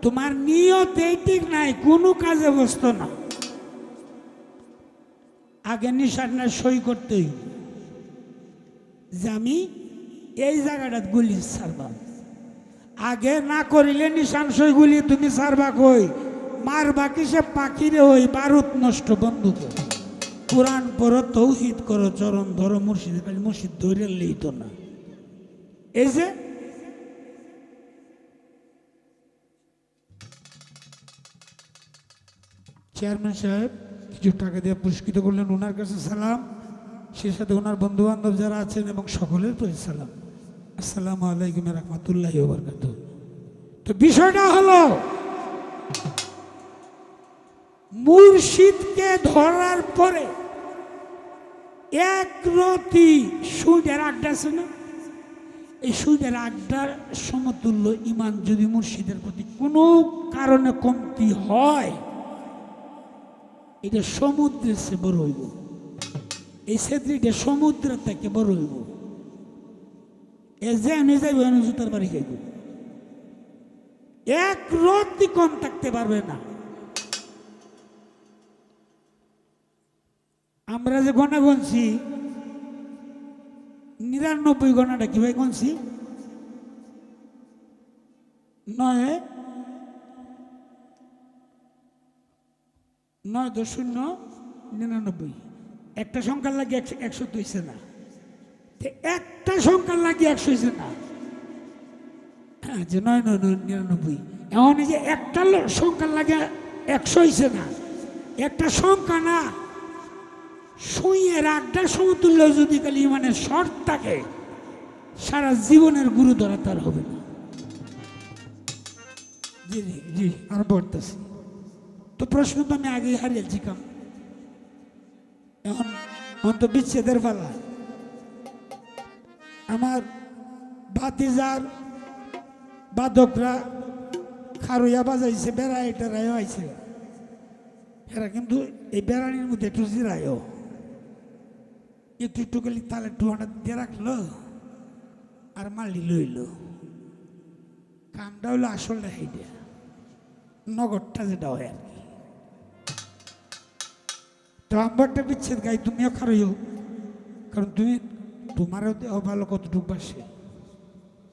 তোমার নিয়ত এই ঠিক নাই, কোনো কাজে বসতো না। আগে নিশানা সই করতে হইব যে আমি এই জায়গাটা গুলি ছাড়বা। আগে না করিলে নিশান সই গুলি তুমি ছাড়বা কই? মারবা কিসে? পাখিরে ওই বারুদ নষ্ট বন্ধুকে। কোরআন পড়ো, তৌহিদ করো, চরণ ধরো, মুর্শিদ খালি মুর্শিদ ধরে লইতো না। এই যে চেয়ারম্যান সাহেব কিছু টাকা দিয়ে পুরস্কৃত করলেন, ওনার কাছে সালাম, সে সাথে ওনার বন্ধু বান্ধব যারা আছেন এবং সকলের প্রতি সালাম। আসসালামু আলাইকুম রাহমাতুল্লাহি ওয়া বারাকাতুহু। তো বিষয়টা হলো মুর্শিদকে ধরার পরে একরতি সুদের আড্ডা আছে না, এই সুদের আড্ডার সমতুল্য ইমান যদি মুর্শিদের প্রতি কোনো কারণে কমতি হয়, এটা সমুদ্রের চেয়ে বড় হইব। এই সেদ্রিটা সমুদ্রের থেকে বড় হইব। এ যে যাইব জুতার বাড়ি খাইব, এক রতি কম থাকতে পারবে না। আমরা যে গণা গনছি 99 গণাটা কি ভাই গনছি? 9.99 একটা সংখ্যার লাগে 100 হইছে না, একটা সংখ্যার লাগে 100 হইছে না, যে 999। এমন যে একটা সংখ্যার লাগে 100 হইছে না, একটা সংখ্যা না, সুইয়ের আড্ডার সমতুল্য যদি খালি মানে শর্ট থাকে, সারা জীবনের গুরু ধরা তার হবে না। জি জি জি, আর বলতেছি তো প্রশ্ন তো আমি আগেই হারিয়েছি কাম। এখন তো বিচ্ছেদের পালা। আমার ভাতিজার বাদকরা খারুইয়া বাজাইছে, বেড়াই টেরাইও আইছে, এরা কিন্তু এই বেড়ানির মধ্যে একটু জিরায়ও, একটু একটু খালি তালে টুয়াটা দিয়ে রাখলো আর মালি লইল। কামটা হইলো আসলটা হেইটা, নগদটা যেটা হয় আর কি। তো আমার একটা বিচ্ছেদ গাই, তুমিও খারইও, কারণ তুমি তোমারও ভালো কতটুকু বাসে।